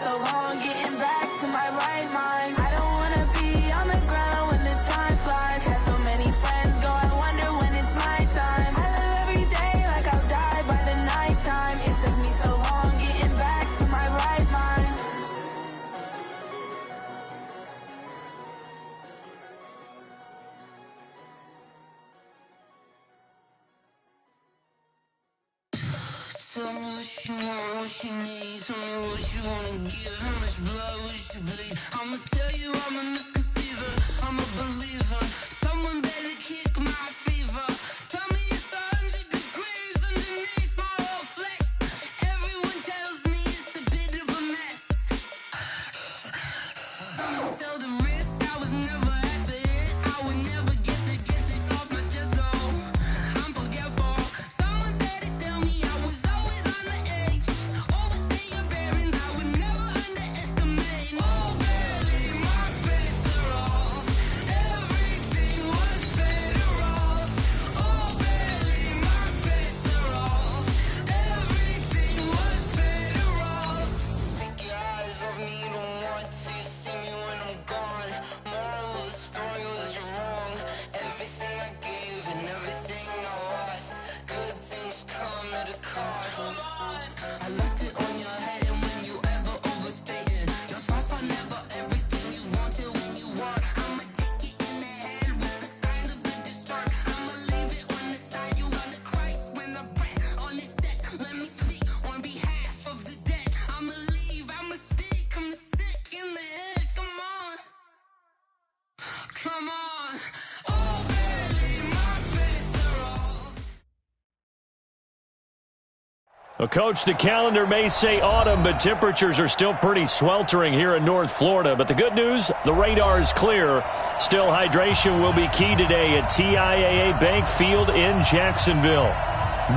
so long getting back to my right mind. I don't wanna be on the ground when the time flies. Had so many friends go, I wonder when it's my time. I live every day like I'll die by the nighttime. It took me so long getting back to my right mind. Tell me what you want, what you need. Tell me what you wanna give. How much blood would you bleed? I'ma tell you I'm a misconceiver. I'm a believer. Someone better kick my fever. Tell me it's 100 degrees underneath my whole flesh. Everyone tells me it's a bit of a mess. I'ma tell the risk I was never at the end. I would never get it off my chest. Oh, I'm forgetful. Someone better tell me I was always on the edge. Overstay your bearings, I would never underestimate. Oh, barely, my bets are off. Everything was better off. Oh, barely, my bets are off. Everything was better off. Take your eyes off me, don't want to see me when I'm gone. Moral of the story was you're wrong. Everything I gave and everything I lost. Good things come at a cost. I left it on your head, and when you ever overstay it, your thoughts are never everything you want till when you want. I'ma take it in the head with the sign of the distort. I'ma leave it on the side. You on the Christ when the breath on the set. Let me speak on behalf of the dead. I'ma leave, I'ma speak. I'm the sick in the head. Come on, come on. Oh, barely, my bets are off. Well, Coach, the calendar may say autumn, but temperatures are still pretty sweltering here in North Florida. But the good news, the radar is clear. Still, hydration will be key today at TIAA Bank Field in Jacksonville.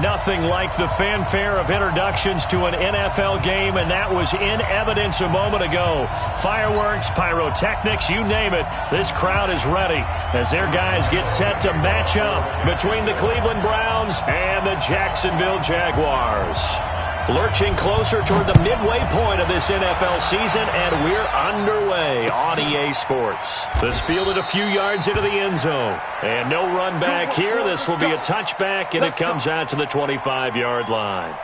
Nothing like the fanfare of introductions to an NFL game, and that was in evidence a moment ago. Fireworks, pyrotechnics, you name it. This crowd is ready as their guys get set to match up between the Cleveland Browns and the Jacksonville Jaguars. Lurching closer toward the midway point of this NFL season, and we're underway on EA Sports. This fielded a few yards into the end zone. And no run back here. This will be a touchback, and it comes out to the 25-yard line.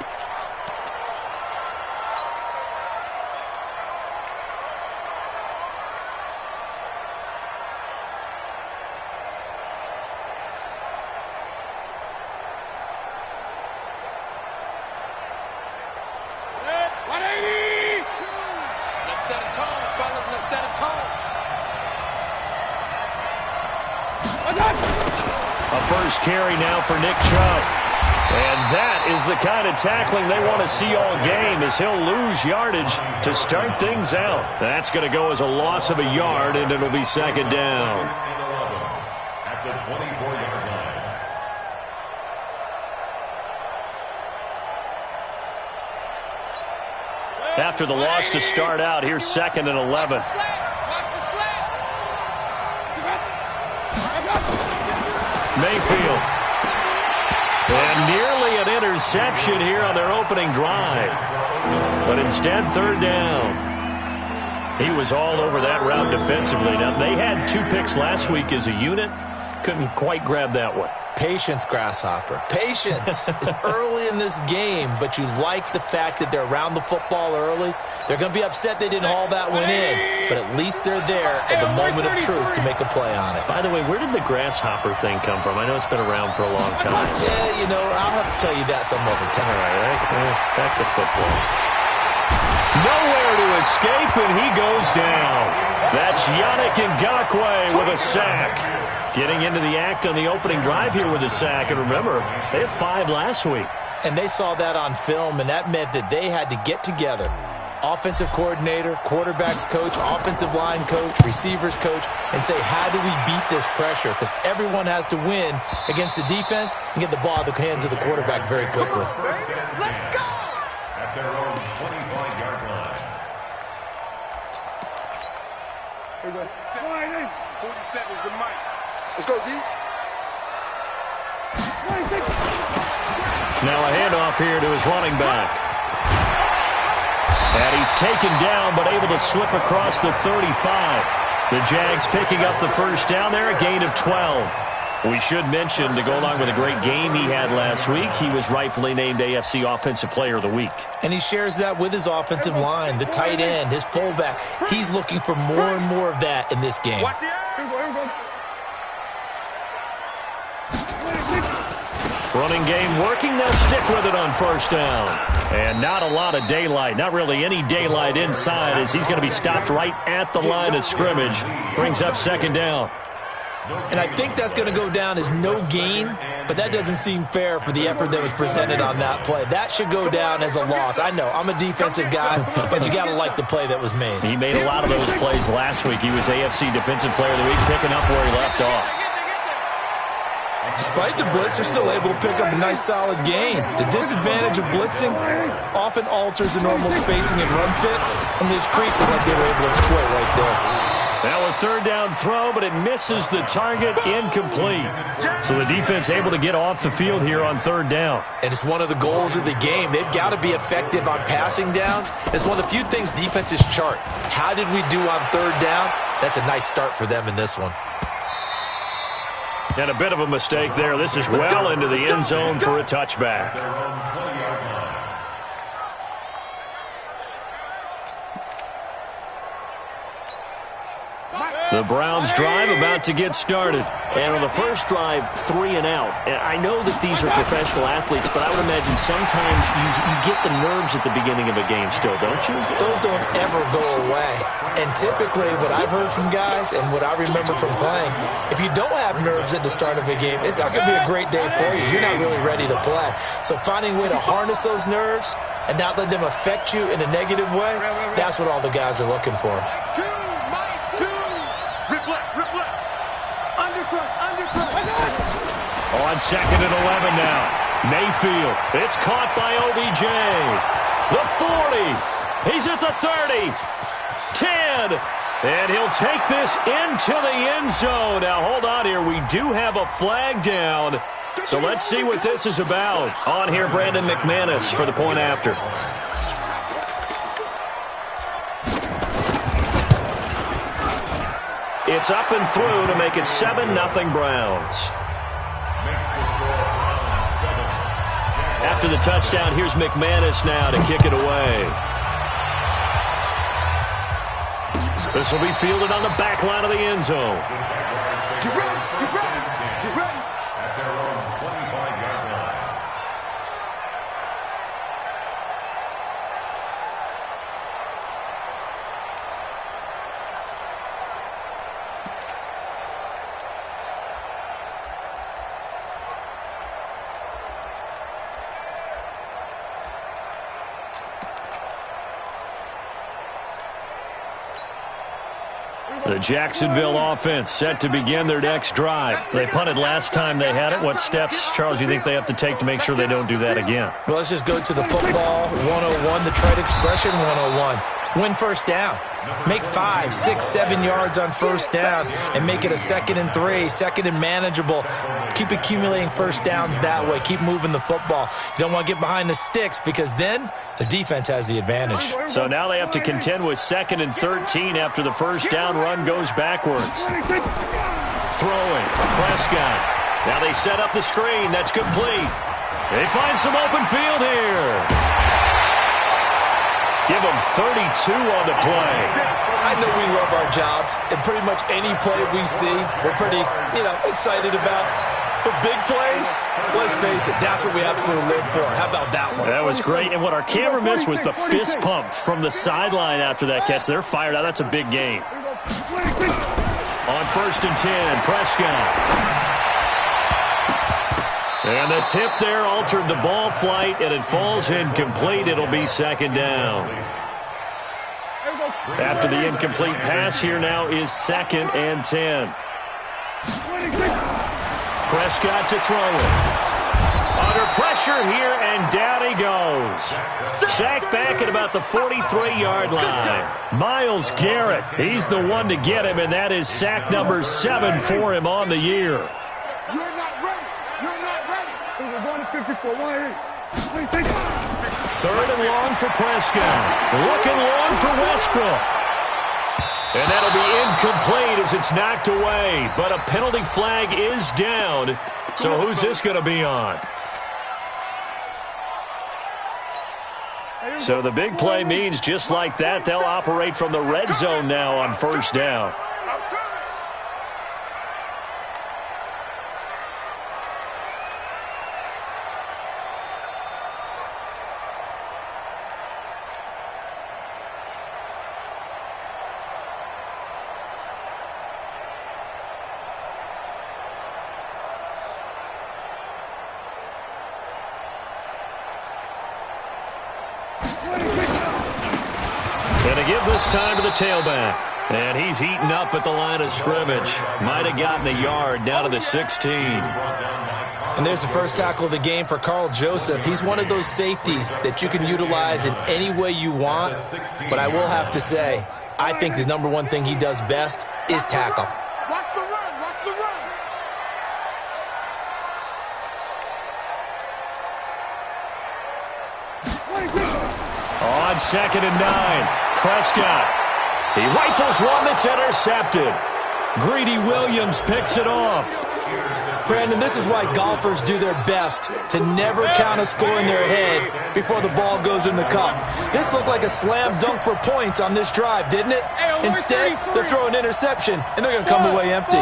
A first carry now for Nick Chubb. And that is the kind of tackling they want to see all game, as he'll lose yardage to start things out. That's going to go as a loss of a yard, and it'll be second down. At the 24-yard line. After the loss to start out, here's second and 11. Mayfield. And nearly an interception here on their opening drive. But instead, third down. He was all over that route defensively. Now, they had 2 picks last week as a unit. Couldn't quite grab that one. Patience, Grasshopper. Patience. It's early in this game, but you like the fact that they're around the football early. They're going to be upset they didn't haul that one in, but at least they're there at the moment of truth to make a play on it. By the way, where did the Grasshopper thing come from? I know it's been around for a long time. Yeah, you know, I'll have to tell you that some other time. All right, back to football. Nowhere to escape, and he goes down. That's Yannick Ngakoue with a sack. Getting into the act on the opening drive here with a sack. And remember, they had 5 last week. And they saw that on film, and that meant that they had to get together. Offensive coordinator, quarterbacks coach, offensive line coach, receivers coach, and say, how do we beat this pressure? Because everyone has to win against the defense and get the ball out of the hands of the quarterback very quickly. Let's go! At their own 25-yard line. 47 is the mic. Let's go, D. Now a handoff here to his running back. And he He's taken down, but able to slip across the 35. The Jags picking up the first down there, a gain of 12. We should mention, to go along with a great game he had last week, he was rightfully named AFC Offensive Player of the Week. And he shares that with his offensive line, the tight end, his fullback. He's looking for more and more of that in this game. Running game working. They'll stick with it on first down. And not a lot of daylight. Not really any daylight inside, as he's going to be stopped right at the line of scrimmage. Brings up second down. And I think that's going to go down as no gain, but that doesn't seem fair for the effort that was presented on that play. That should go down as a loss. I know, I'm a defensive guy, but you got to like the play that was made. He made a lot of those plays last week. He was AFC Defensive Player of the Week, picking up where he left off. Despite the blitz, they're still able to pick up a nice, solid gain. The disadvantage of blitzing often alters the normal spacing and run fits, and leaves creases like they were able to exploit right there. Now a third down throw, but it misses the target, incomplete. So the defense able to get off the field here on third down. And it's one of the goals of the game. They've got to be effective on passing downs. It's one of the few things defenses chart. How did we do on third down? That's a nice start for them in this one. And a bit of a mistake there. This is well into the end zone for a touchback. The Browns drive about to get started. And on the first drive, 3 and out. And I know that these are professional athletes, but I would imagine sometimes you get the nerves at the beginning of a game still, don't you? Those don't ever go away. And typically what I've heard from guys and what I remember from playing, if you don't have nerves at the start of a game, it's not going to be a great day for you. You're not really ready to play. So finding a way to harness those nerves and not let them affect you in a negative way, that's what all the guys are looking for. On second and 11 now. Mayfield. It's caught by OBJ. The 40. He's at the 30. 10. And he'll take this into the end zone. Now, hold on here. We do have a flag down. So let's see what this is about. On here, Brandon McManus for the point after. It's up and through to make it 7-0 Browns. After the touchdown, here's McManus now to kick it away. This will be fielded on the back line of the end zone. Get ready, get ready, get ready. At their own 25-yard line. The Jacksonville offense set to begin their next drive. They punted last time they had it. What steps, Charles, do you think they have to take to make sure they don't do that again? Well, let's just go to the football 101, the trade expression 101. Win first down. Make 5, 6, 7 yards on first down and make it a 2nd and 3, 2nd and manageable. Keep accumulating first downs that way. Keep moving the football. You don't want to get behind the sticks because then the defense has the advantage. So now they have to contend with 2nd and 13 after the first down run goes backwards. Throwing. Prescott. Now they set up the screen. That's complete. They find some open field here. Give them 32 on the play. I know we love our jobs, and pretty much any play we see, we're pretty, excited about. But big plays, let's face it, that's what we absolutely live for. How about that one? That was great. And what our camera missed was the fist pump from the sideline after that catch. They're fired out. That's a big gain. On 1st and 10, Prescott. And the tip there altered the ball flight, and it falls incomplete. It'll be 2nd down. After the incomplete pass, here now is 2nd and 10. Prescott to throw it. Under pressure here, and down he goes. Sacked back at about the 43-yard line. Myles Garrett, he's the one to get him, and that is sack number 7 for him on the year. Third and long for Prescott. Looking long for Westbrook. And that'll be incomplete as it's knocked away. But a penalty flag is down. So who's this going to be on? So the big play means just like that, they'll operate from the red zone now on first down. And to give this time to the tailback. And he's heating up at the line of scrimmage. Might have gotten a yard down to the 16. And there's the first tackle of the game for Carl Joseph. He's one of those safeties that you can utilize in any way you want. But I will have to say, I think the number one thing he does best is tackle. Watch the run. Watch the run. On 2nd and 9, Prescott. He rifles one that's intercepted. Greedy Williams picks it off. Brandon, this is why golfers do their best to never count a score in their head before the ball goes in the cup. This looked like a slam dunk for points on this drive, didn't it? Instead, they throw an interception, and they're going to come away empty.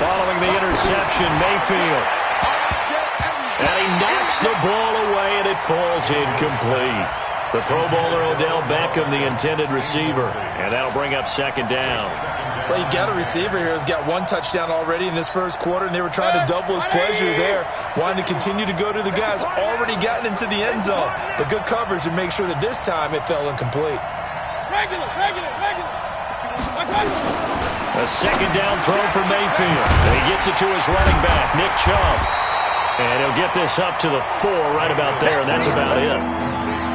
Following the interception, Mayfield. And he knocks the ball away, and it falls incomplete. The Pro Bowler Odell Beckham, the intended receiver. And that'll bring up 2nd down. Well, you got a receiver here who's got one touchdown already in this first quarter, and they were trying to double his pleasure there, wanting to continue to go to the guys already gotten into the end zone. But good coverage to make sure that this time it fell incomplete. Regular. A 2nd down throw for Mayfield. And he gets it to his running back, Nick Chubb. And he'll get this up to the 4 right about there, and that's about it.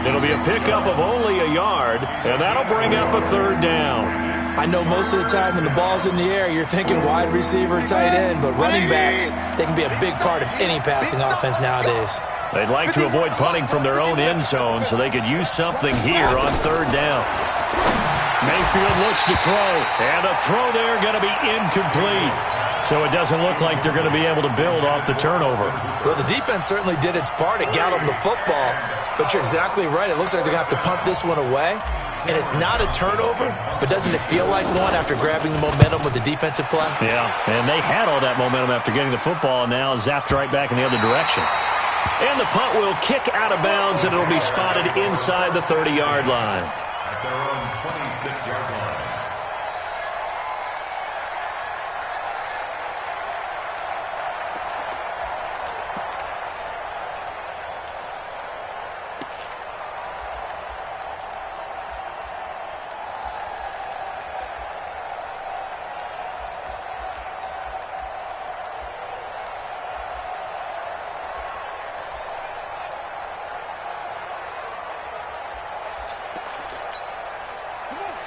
It'll be a pickup of only a yard, and that'll bring up a 3rd down. I know most of the time when the ball's in the air, you're thinking wide receiver, tight end, but running backs, they can be a big part of any passing offense nowadays. They'd like to avoid punting from their own end zone so they could use something here on 3rd down. Mayfield looks to throw, and a throw there going to be incomplete. So it doesn't look like they're going to be able to build off the turnover. Well, the defense certainly did its part. It got them the football. But you're exactly right. It looks like they're going to have to punt this one away. And it's not a turnover, but doesn't it feel like one after grabbing the momentum with the defensive play? Yeah, and they had all that momentum after getting the football, and now zapped right back in the other direction. And the punt will kick out of bounds, and it'll be spotted inside the 30-yard line. At their own 26-yard line.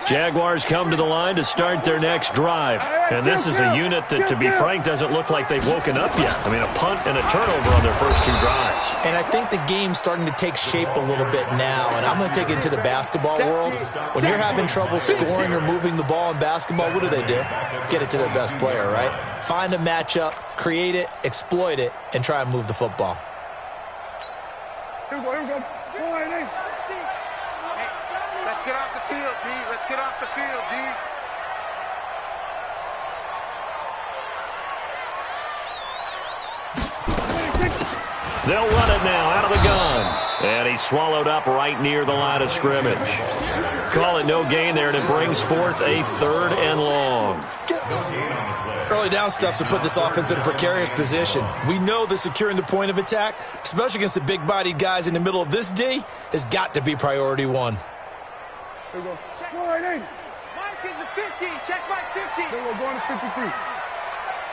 Jaguars come to the line to start their next drive. And this is a unit that, to be frank, doesn't look like they've woken up yet. I mean, a punt and a turnover on their first 2 drives. And I think the game's starting to take shape a little bit now. And I'm going to take it into the basketball world. When you're having trouble scoring or moving the ball in basketball, what do? Get it to their best player, right? Find a matchup, create it, exploit it, and try and move the football. Here we go. Let's get off the field, D. Let's get off the field, D. They'll run it now out of the gun. And he's swallowed up right near the line of scrimmage. Call it no gain there, and it brings forth a 3rd and long. Early down stuff to put this offense in a precarious position. We know that securing the point of attack, especially against the big-bodied guys in the middle of this D, has got to be priority 1. Here we go. Go right in. Mike is a 50. Check Mike 50. Here we go. Going to 53.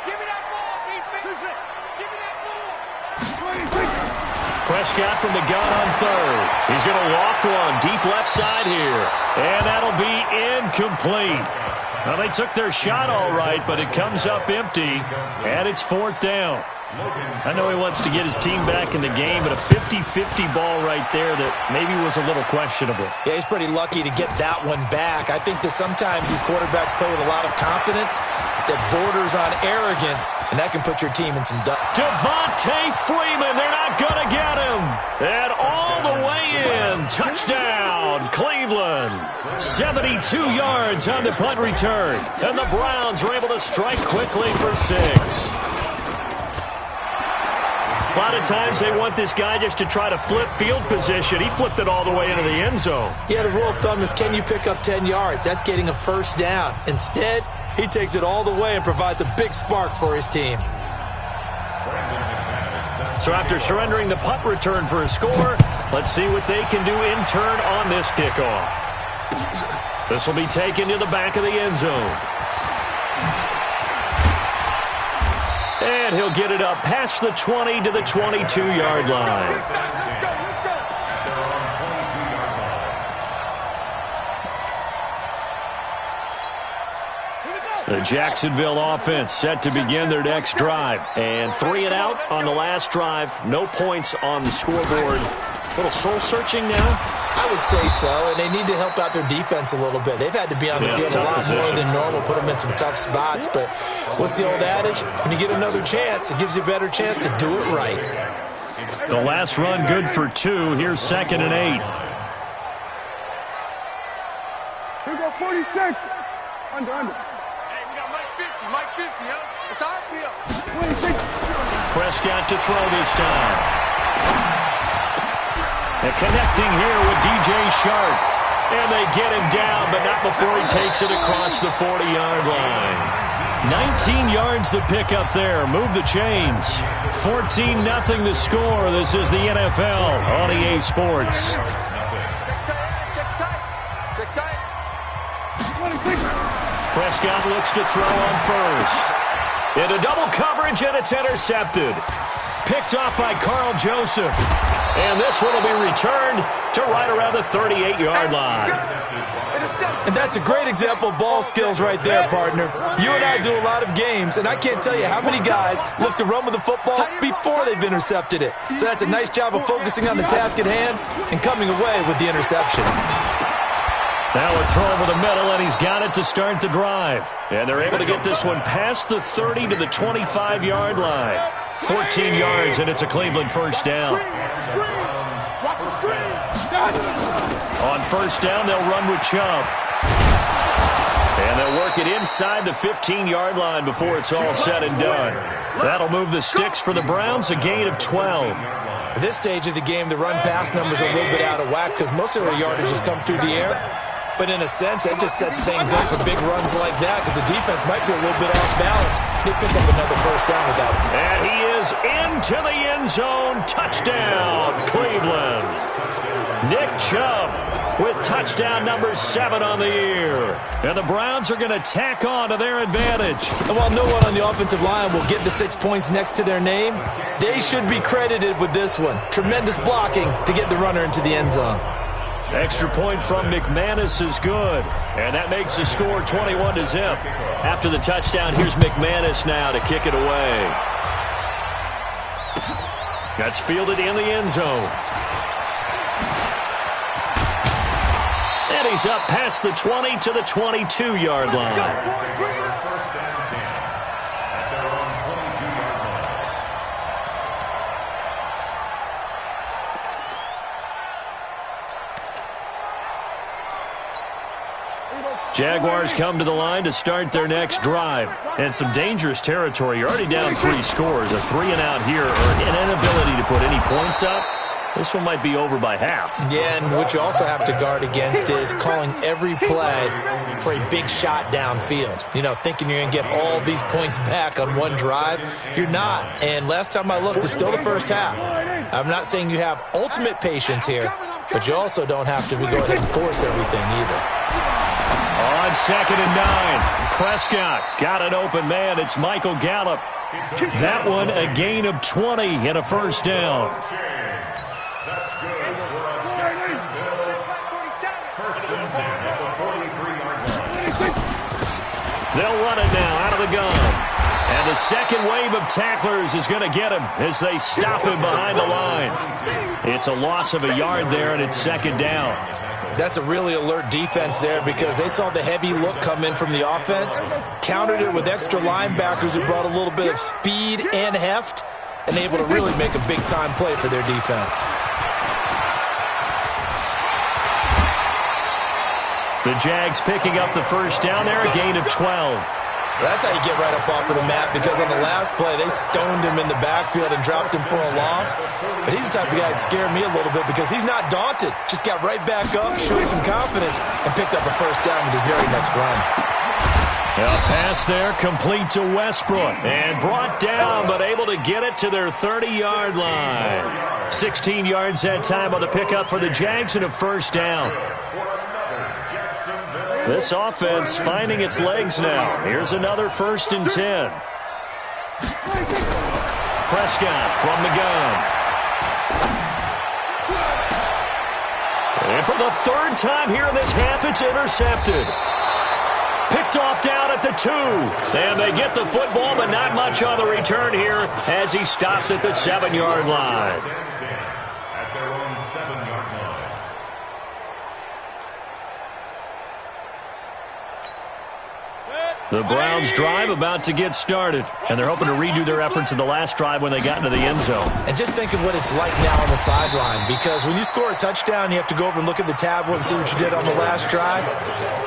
Give me that ball, defense. Give me that ball. Prescott from the gun on 3rd. He's going to loft one deep left side here. And that'll be incomplete. Now, they took their shot all right, but it comes up empty, and it's 4th down. I know he wants to get his team back in the game, but a 50-50 ball right there that maybe was a little questionable. Yeah, he's pretty lucky to get that one back. I think that sometimes these quarterbacks play with a lot of confidence that borders on arrogance, and that can put your team in some doubt. Devontae Freeman, they're not going to get him. And all the way in, touchdown, Cleveland. 72 yards on the punt return, and the Browns are able to strike quickly for 6. A lot of times they want this guy just to try to flip field position. He flipped it all the way into the end zone. Yeah, the rule of thumb is, can you pick up 10 yards? That's getting a first down. Instead, he takes it all the way and provides a big spark for his team. So after surrendering the punt return for a score, let's see what they can do in turn on this kickoff. This will be taken to the back of the end zone. And he'll get it up past the 20 to the 22-yard line. The Jacksonville offense set to begin their next drive. And 3 and out on the last drive. No points on the scoreboard. A little soul-searching now? I would say so, and they need to help out their defense a little bit. They've had to be on the field a lot more than normal, put them in some tough spots. But what's the old adage? When you get another chance, it gives you a better chance to do it right. The last run good for 2. Here's 2nd and 8. Here go 46. Under. Hey, we got Mike 50, huh? That's how I feel. Prescott to throw this time. And connecting here with DJ Shark. And they get him down, but not before he takes it across the 40-yard line. 19 yards the pick up there. Move the chains. 14-0 the score. This is the NFL on EA Sports. Prescott looks to throw on first. Into double coverage, and it's intercepted. Picked off by Carl Joseph. And this one will be returned to right around the 38-yard line. And that's a great example of ball skills right there, partner. You and I do a lot of games, and I can't tell you how many guys look to run with the football before they've intercepted it. So that's a nice job of focusing on the task at hand and coming away with the interception. Now a throw over the middle, and he's got it to start the drive. And they're able to get this one past the 30 to the 25-yard line. 14 yards, and it's a Cleveland first down. On first down, they'll run with Chubb. And they'll work it inside the 15-yard line before it's all said and done. That'll move the sticks for the Browns, a gain of 12. At this stage of the game, the run-pass numbers are a little bit out of whack because most of their yardage has come through the air. But in a sense, that just sets things up for big runs like that because the defense might be a little bit off balance. They pick up another first down without him. And he is into the end zone. Touchdown, Cleveland. Nick Chubb with touchdown number 7 on the year. And the Browns are going to tack on to their advantage. And while no one on the offensive line will get the 6 points next to their name, they should be credited with this one. Tremendous blocking to get the runner into the end zone. Extra point from McManus is good. And that makes the score 21-0. After the touchdown, here's McManus now to kick it away. That's fielded in the end zone. And he's up past the 20 to the 22-yard line. Jaguars come to the line to start their next drive. And some dangerous territory. You're already down 3 scores. A 3-and-out here, or an inability to put any points up. This one might be over by half. Yeah, and what you also have to guard against is calling every play for a big shot downfield. You know, thinking you're going to get all these points back on one drive. You're not. And last time I looked, it's still the first half. I'm not saying you have ultimate patience here, but you also don't have to go ahead and force everything either. On 2nd and 9, Prescott got an open man. It's Michael Gallup. That one a gain of 20 and a first down. That's good for a Jacksonville first and 10 at the 43-yard line. They'll run it now out of the gun. And the second wave of tacklers is going to get him as they stop him behind the line. It's a loss of a yard there, and it's second down. That's a really alert defense there because they saw the heavy look come in from the offense, countered it with extra linebackers who brought a little bit of speed and heft, and able to really make a big-time play for their defense. The Jags picking up the first down there, a gain of 12. That's how you get right up off of the mat, because on the last play, they stoned him in the backfield and dropped him for a loss. But he's the type of guy that scared me a little bit because he's not daunted. Just got right back up, showed some confidence, and picked up a first down with his very next run. A pass there, complete to Westbrook. And brought down, but able to get it to their 30-yard line. 16 yards that time on the pickup for the Jags and a first down. This offense finding its legs now. Here's another 1st and 10. Prescott from the gun. And for the 3rd time here in this half, it's intercepted. Picked off down at the 2. And they get the football, but not much on the return here as he stopped at the 7-yard line. At their own 7-yard line. The Browns drive about to get started, and they're hoping to redo their efforts in the last drive when they got into the end zone. And just think of what it's like now on the sideline, because when you score a touchdown, you have to go over and look at the tablet and see what you did on the last drive.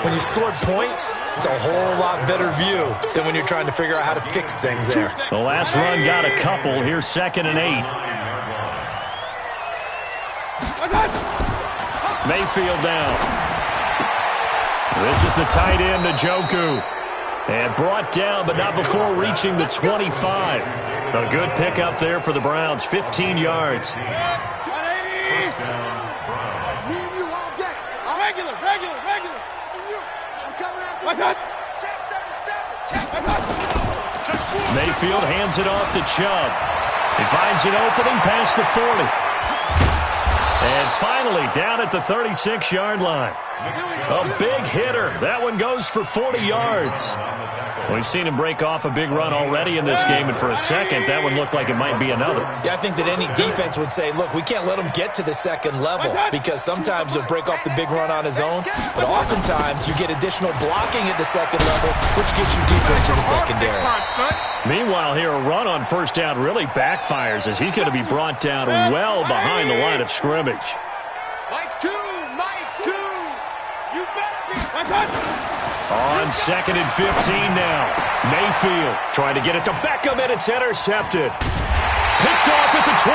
When you scored points, it's a whole lot better view than when you're trying to figure out how to fix things there. The last run got a couple. Here's 2nd and 8. Mayfield down. This is the tight end, Njoku. And brought down, but not before reaching the 25. A good pickup there for the Browns, 15 yards. Regular. I'm coming after you. Mayfield hands it off to Chubb. He finds an opening past the 40. And finally, down at the 36-yard line. A big hitter. That one goes for 40 yards. We've seen him break off a big run already in this game, and for a second, that one looked like it might be another. Yeah, I think that any defense would say, look, we can't let him get to the second level, because sometimes he'll break off the big run on his own, but oftentimes you get additional blocking at the second level, which gets you deeper into the secondary. Meanwhile, here, a run on first down really backfires as he's going to be brought down well behind the line of scrimmage. Mike 2. You better be. On 2nd and 15 now. Mayfield trying to get it to Beckham, and it's intercepted. Picked off at the 23.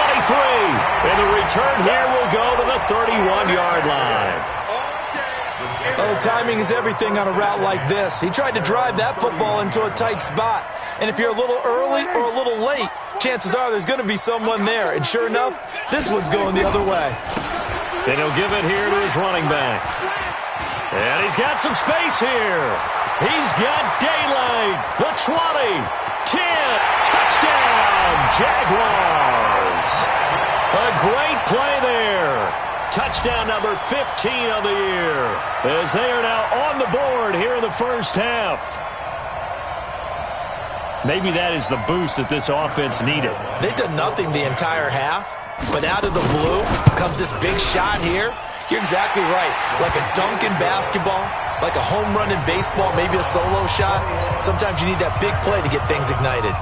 And the return here will go to the 31-yard line. Oh, timing is everything on a route like this. He tried to drive that football into a tight spot. And if you're a little early or a little late, chances are there's going to be someone there. And sure enough, this one's going the other way. And he'll give it here to his running back. And he's got some space here. He's got daylight. The 20, 10, touchdown, Jaguars. A great play there. Touchdown number 15 of the year, as they are now on the board here in the first half. Maybe that is the boost that this offense needed. They've done nothing the entire half, but out of the blue comes this big shot here. You're exactly right. Like a dunk in basketball, like a home run in baseball, maybe a solo shot. Sometimes you need that big play to get things ignited.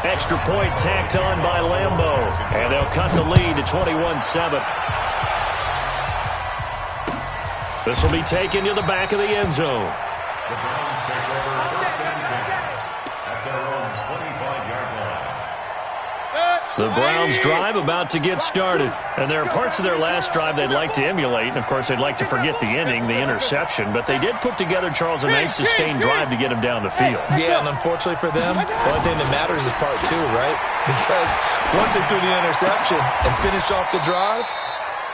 Extra point tacked on by Lambeau, and they'll cut the lead to 21-7. This will be taken to the back of the end zone. The Browns take over 1st and 10 at their own 25-yard line. The Browns drive about to get started. And there are parts of their last drive they'd like to emulate. And, of course, they'd like to forget the ending, the interception. But they did put together, Charles, a nice sustained drive to get him down the field. Yeah, and unfortunately for them, the only thing that matters is part 2, right? Because once they threw the interception and finished off the drive,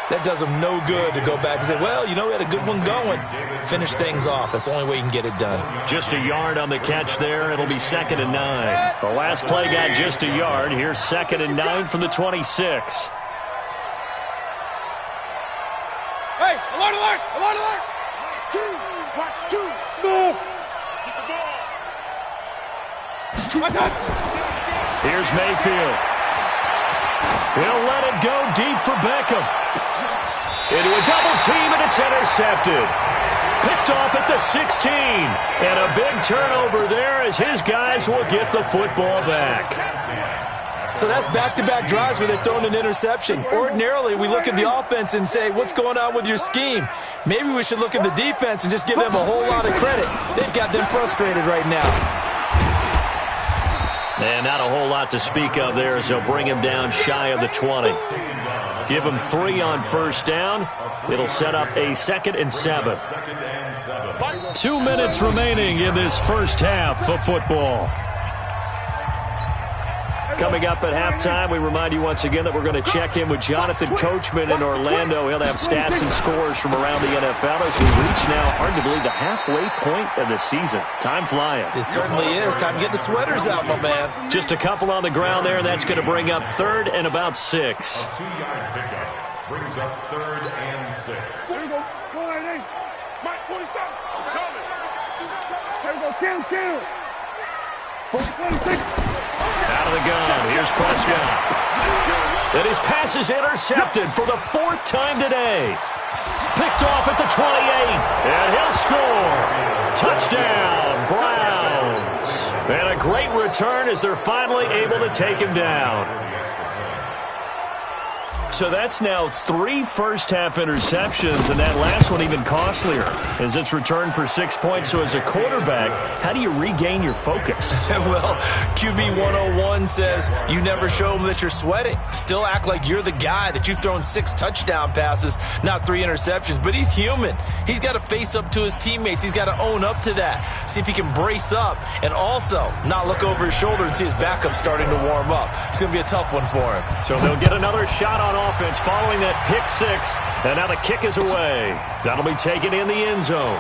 that does them no good to go back and say, well, you know, we had a good one going. Finish things off. That's the only way you can get it done. Just a yard on the catch there. It'll be 2nd and 9. The last play got just a yard. Here's 2nd and 9 from the 26. Hey, alert, alert, alert, alert. 2, watch 2, smooth. Get the ball. 2, Here's Mayfield. He'll let it go deep for Beckham. Into a double team, and it's intercepted. Picked off at the 16. And a big turnover there as his guys will get the football back. So that's back-to-back drives where they've thrown an interception. Ordinarily, we look at the offense and say, what's going on with your scheme? Maybe we should look at the defense and just give them a whole lot of credit. They've got them frustrated right now. And not a whole lot to speak of there as they'll bring him down shy of the 20. Give him 3 on first down. It'll set up a 2nd and 7. 2 minutes remaining in this first half of football. Coming up at halftime, we remind you once again that we're going to check in with Jonathan Coachman in Orlando. He'll have stats and scores from around the NFL as we reach now, hard to believe, the halfway point of the season. Time flying. It certainly is. Time to get the sweaters out, my man. Just a couple on the ground there, and that's going to bring up 3rd and about 6. A 2-yard pickup brings up 3rd and 6. Here we go. Go ahead, Mike, 47. Coming. Here we go. Kill. 46. Out of the gun. Here's Prescott. And his pass is intercepted for the 4th time today. Picked off at the 28. And he'll score. Touchdown, Browns. And a great return as they're finally able to take him down. So that's now 3 first-half interceptions, and that last one even costlier as it's returned for 6 points. So as a quarterback, how do you regain your focus? Well, QB 101 says you never show them that you're sweating. Still act like you're the guy, that you've thrown 6 touchdown passes, not 3 interceptions. But he's human. He's got to face up to his teammates. He's got to own up to that. See if he can brace up and also not look over his shoulder and see his backup starting to warm up. It's going to be a tough one for him. So they'll get another shot on offense following that pick 6, and now the kick is away. That'll be taken in the end zone.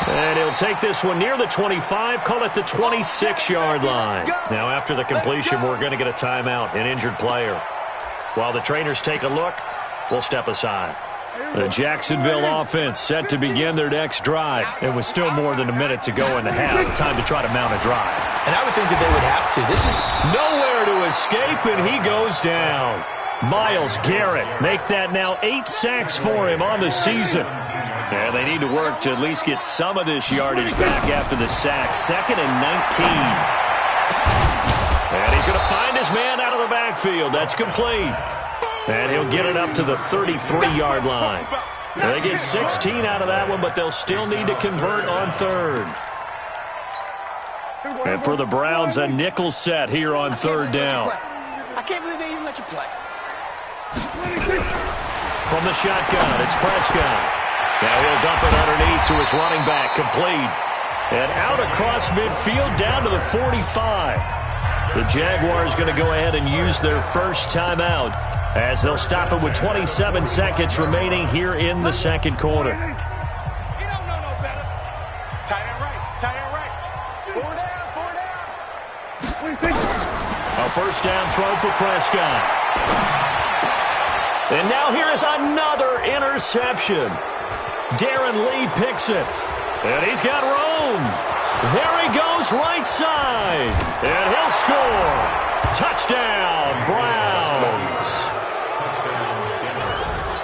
And he'll take this one near the 25, call it the 26-yard line. Now after the completion, we're going to get a timeout, an injured player. While the trainers take a look, we'll step aside. The Jacksonville offense set to begin their next drive. And with still more than a minute to go in the half, time to try to mount a drive. And I would think that they would have to. This is nowhere to escape, and he goes down. Myles Garrett make that now 8 sacks for him on the season. And they need to work to at least get some of this yardage back after the sack. 2nd and 19. And he's going to find his man out of the backfield. That's complete. And he'll get it up to the 33-yard line. They get 16 out of that one, but they'll still need to convert on 3rd. And for the Browns, a nickel set here on 3rd down. I can't believe they even let you play. From the shotgun, it's Prescott. Now he'll dump it underneath to his running back, complete. And out across midfield, down to the 45. The Jaguars going to go ahead and use their first timeout, as they'll stop it with 27 seconds remaining here in the 2nd quarter. You don't know no better. Tie it right. 4 down. A first down throw for Prescott. And now here is another interception. Darren Lee picks it. And he's got room. There he goes, right side. And he'll score. Touchdown, Browns.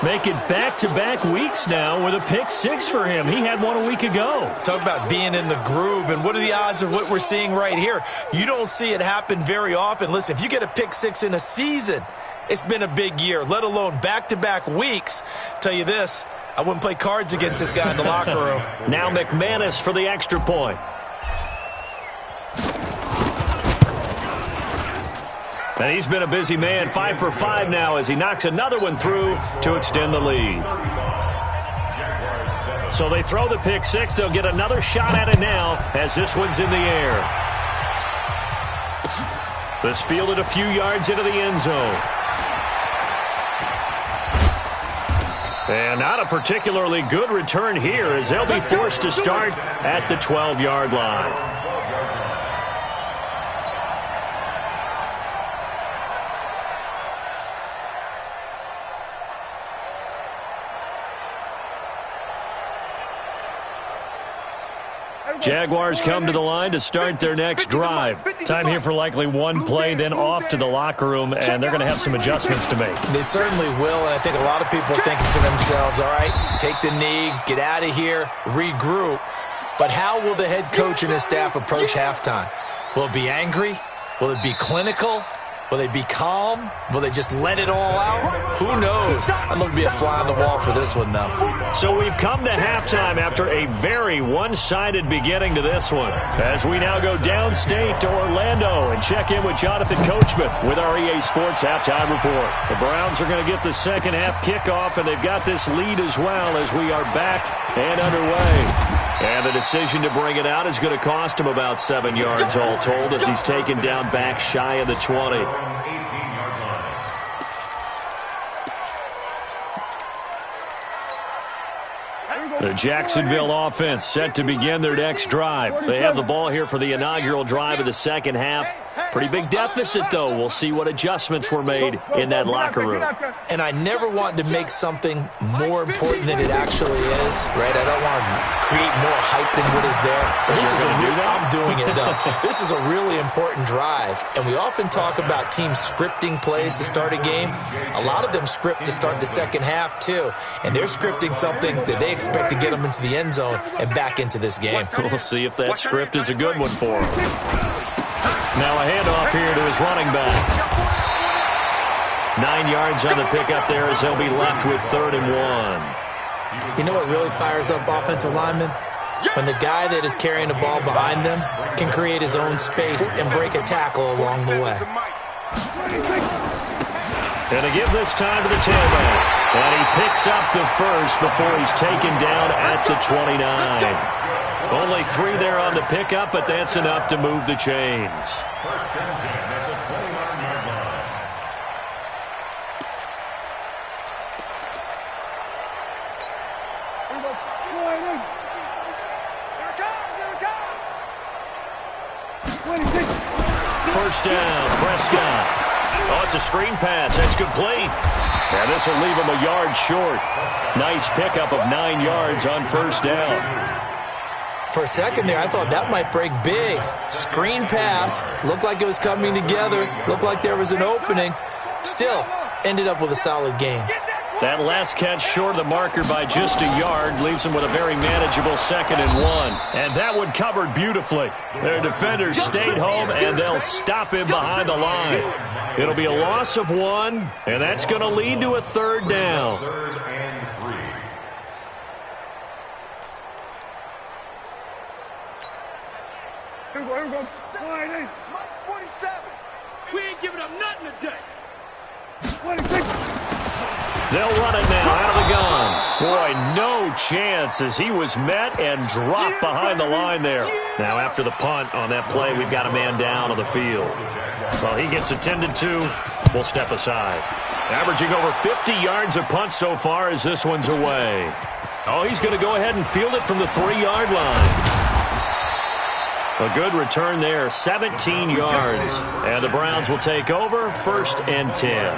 Make it back-to-back weeks now with a pick 6 for him. He had one a week ago. Talk about being in the groove, and what are the odds of what we're seeing right here? You don't see it happen very often. Listen, if you get a pick 6 in a season, it's been a big year, let alone back-to-back weeks. Tell you this, I wouldn't play cards against this guy in the locker room. Now McManus for the extra point. And he's been a busy man, 5 for 5 now as he knocks another one through to extend the lead. So they throw the pick 6. They'll get another shot at it now as this one's in the air. This fielded a few yards into the end zone. And not a particularly good return here as they'll be forced to start at the 12-yard line. Jaguars come to the line to start their next drive. Time here for likely one play, then off to the locker room, and they're going to have some adjustments to make. They certainly will, and I think a lot of people are thinking to themselves, all right, take the knee, get out of here, regroup. But how will the head coach and his staff approach halftime? Will it be angry? Will it be clinical? Will they be calm? Will they just let it all out? Who knows? I'd love to be a fly on the wall for this one, though. So we've come to halftime after a very one-sided beginning to this one. As we now go downstate to Orlando and check in with Jonathan Coachman with our EA Sports Halftime Report. The Browns are going to get the second half kickoff, and they've got this lead as well as we are back and underway. And the decision to bring it out is going to cost him about 7 yards all told as he's taken down back shy of the 20. The Jacksonville offense set to begin their next drive. They have the ball here for the inaugural drive of the second half. Pretty big deficit, though. We'll see what adjustments were made in that locker room. And I never want to make something more important than it actually is, right? I don't want to create more hype than what is there. But this is I'm doing it, though. This is a really important drive. And we often talk about teams scripting plays to start a game. A lot of them script to start the second half, too. And they're scripting something that they expect to get them into the end zone and back into this game. We'll see if that script is a good one for them. Now a handoff here to his running back. 9 yards on the pickup there as they'll be left with 3rd and 1. You know what really fires up offensive linemen? When the guy that is carrying the ball behind them can create his own space and break a tackle along the way. And to give this time to the tailback. And he picks up the first before he's taken down at the 29. Only 3 there on the pickup, but that's enough to move the chains. 1st and 10 at the 29-yard line. First down, Prescott. Oh, it's a screen pass. That's complete. And this will leave him a yard short. Nice pickup of 9 yards on first down. For a second there, I thought that might break big. Screen pass. Looked like it was coming together. Looked like there was an opening. Still, ended up with a solid gain. That last catch short of the marker by just a yard leaves him with a very manageable 2nd and 1. And that one covered beautifully. Their defenders stayed home, and they'll stop him behind the line. It'll be a loss of 1, and that's going to lead to a 3rd down. 3rd and 3. Here we go. Mike's 47. We ain't giving up nothing today. 26. They'll run it now out of the gun. Boy, no chance as he was met and dropped behind the line there. Now after the punt on that play, we've got a man down on the field. Well, he gets attended to. We'll step aside. Averaging over 50 yards a punt so far as this one's away. Oh, he's going to go ahead and field it from the 3-yard line. A good return there, 17 yards. And the Browns will take over, 1st and 10.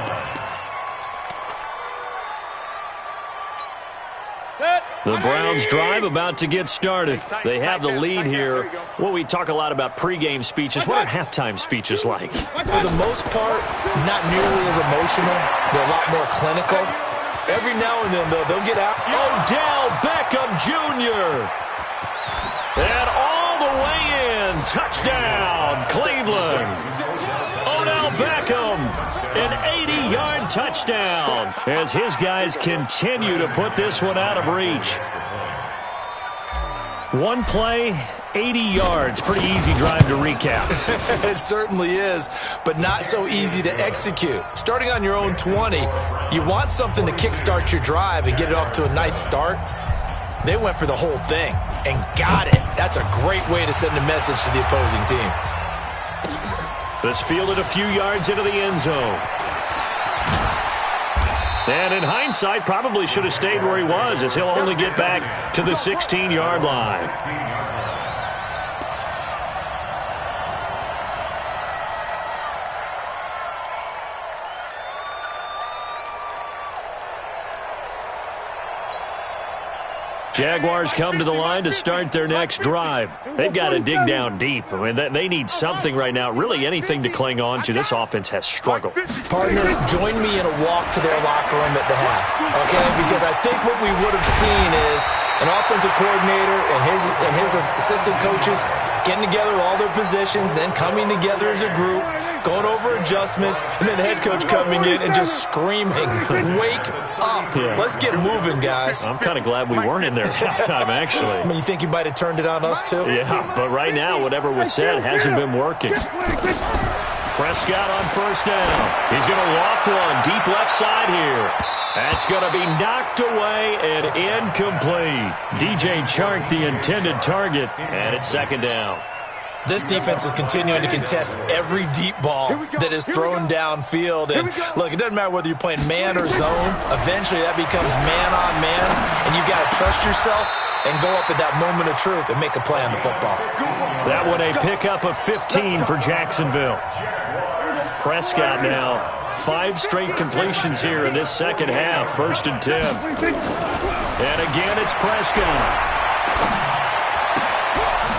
The Browns drive about to get started. They have the lead here. Well, we talk a lot about pregame speeches. What are halftime speeches like? For the most part, not nearly as emotional. They're a lot more clinical. Every now and then, though, they'll get out. Odell Beckham Jr. And all the way in. Touchdown, Cleveland. Odell Beckham, an 80-yard touchdown as his guys continue to put this one out of reach. One play, 80 yards. Pretty easy drive to recap. It certainly is, but not so easy to execute. Starting on your own 20, you want something to kickstart your drive and get it off to a nice start. They went for the whole thing and got it. That's a great way to send a message to the opposing team. This fielded a few yards into the end zone. And in hindsight, probably should have stayed where he was as he'll only get back to the 16-yard line. Jaguars come to the line to start their next drive. They've got to dig down deep. I mean, they need something right now, really anything to cling on to. This offense has struggled. Partner, join me in a walk to their locker room at the half, okay? Because I think what we would have seen is an offensive coordinator and his assistant coaches getting together all their positions, then coming together as a group, going over adjustments, and then the head coach coming in and just screaming, "Wake up. Let's get moving, guys." I'm kind of glad we weren't in there at halftime, actually. I mean, you think you might have turned it on us, too? Yeah, but right now, whatever was said hasn't been working. Prescott on first down. He's going to loft one deep left side here. That's going to be knocked away and incomplete. DJ Chark, the intended target, and it's second down. This defense is continuing to contest every deep ball that is thrown downfield. And, look, it doesn't matter whether you're playing man or zone. Eventually, that becomes man-on-man, and you've got to trust yourself and go up at that moment of truth and make a play on the football. That one a pickup of 15 for Jacksonville. Prescott now 5 straight completions here in this second half. 1st and 10. And again, it's Prescott.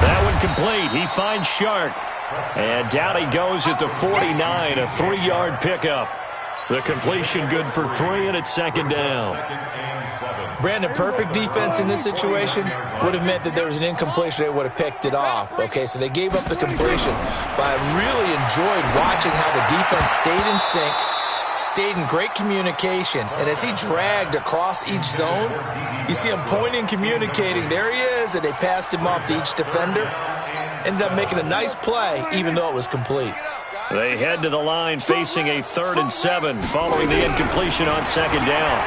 That one complete. He finds Shark. And down he goes at the 49, a 3-yard pickup. The completion good for 3, and it's second down. Brandon, perfect defense in this situation would have meant that there was an incompletion. They would have picked it off. Okay, so they gave up the completion. But I really enjoyed watching how the defense stayed in sync, stayed in great communication. And as he dragged across each zone, you see him pointing, communicating. There he is, and they passed him off to each defender. Ended up making a nice play, even though it was complete. They head to the line facing a 3rd and 7 following the incompletion on second down.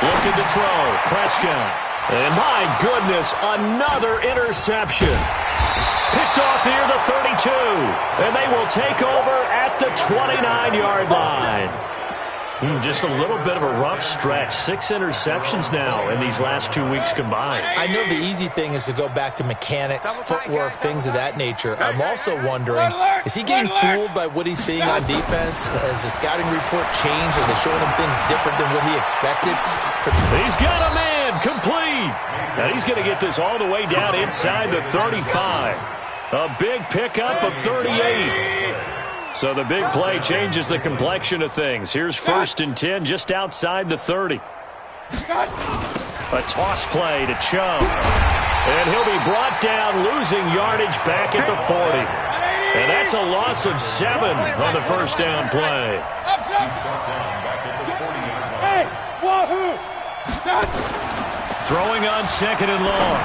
Looking to throw, Prescott. And my goodness, another interception. Picked off here the 32. And they will take over at the 29-yard line. Just a little bit of a rough stretch. 6 interceptions now in these last 2 weeks combined. I know the easy thing is to go back to mechanics, footwork, things of that nature. I'm also wondering, is he getting fooled by what he's seeing on defense? Has the scouting report changed? Are they showing him things different than what he expected? He's got a man, complete. And he's going to get this all the way down inside the 35. A big pickup of 38. So the big play changes the complexion of things. Here's 1st and 10 just outside the 30. A toss play to Chubb. And he'll be brought down, losing yardage back at the 40. And that's a loss of 7 on the first down play. Throwing on 2nd and long.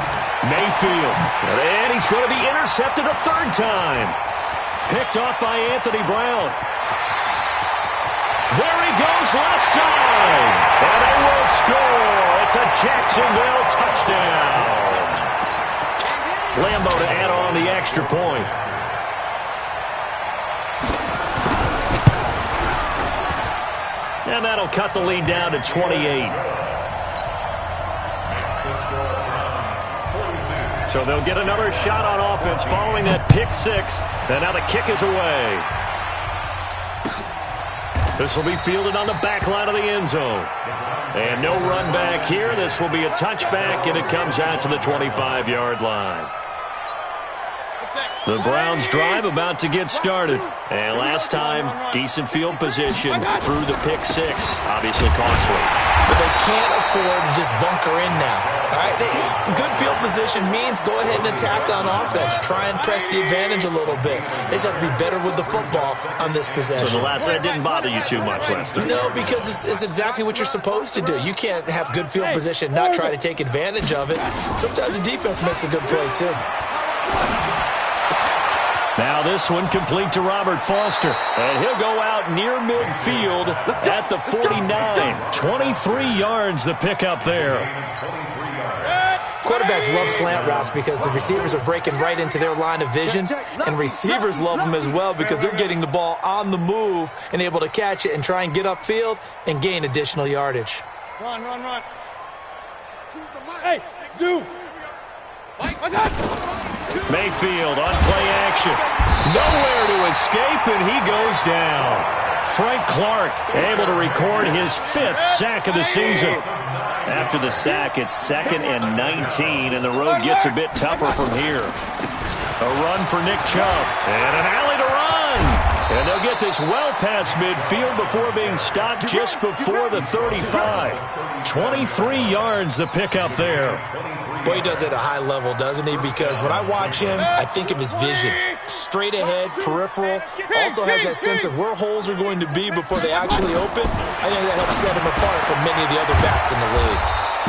Mayfield. And he's going to be intercepted a 3rd time. Picked off by Anthony Brown. There he goes, left side. And they will score. It's a Jacksonville touchdown. Lambo to add on the extra point. And that'll cut the lead down to 28. So they'll get another shot on offense following that pick 6. And now the kick is away. This will be fielded on the back line of the end zone. And no run back here. This will be a touchback, and it comes out to the 25-yard line. The Browns drive about to get started. And last time, decent field position through the pick 6. Obviously costly. But they can't afford to just bunker in now. All right, good field position means go ahead and attack on offense. Try and press the advantage a little bit. They just have to be better with the football on this possession. So the last one didn't bother you too much last time? No, because it's exactly what you're supposed to do. You can't have good field position, not try to take advantage of it. Sometimes the defense makes a good play, too. Now this one complete to Robert Foster. And he'll go out near midfield at the 49. 23 yards the pickup there. Quarterbacks love slant routes because the receivers are breaking right into their line of vision, and receivers love them as well because they're getting the ball on the move and able to catch it and try and get upfield and gain additional yardage. Run. Hey, Zoo. Mayfield on play action. Nowhere to escape, and he goes down. Frank Clark able to record his 5th sack of the season. After the sack, it's 2nd and 19, and the road gets a bit tougher from here. A run for Nick Chubb, and an alley to run. And they'll get this well past midfield before being stopped just before the 35. 23 yards the pickup there. Boy, he does it at a high level, doesn't he? Because when I watch him, I think of his vision. Straight ahead, peripheral. Also has that sense of where holes are going to be before they actually open. I think that helps set him apart from many of the other backs in the league.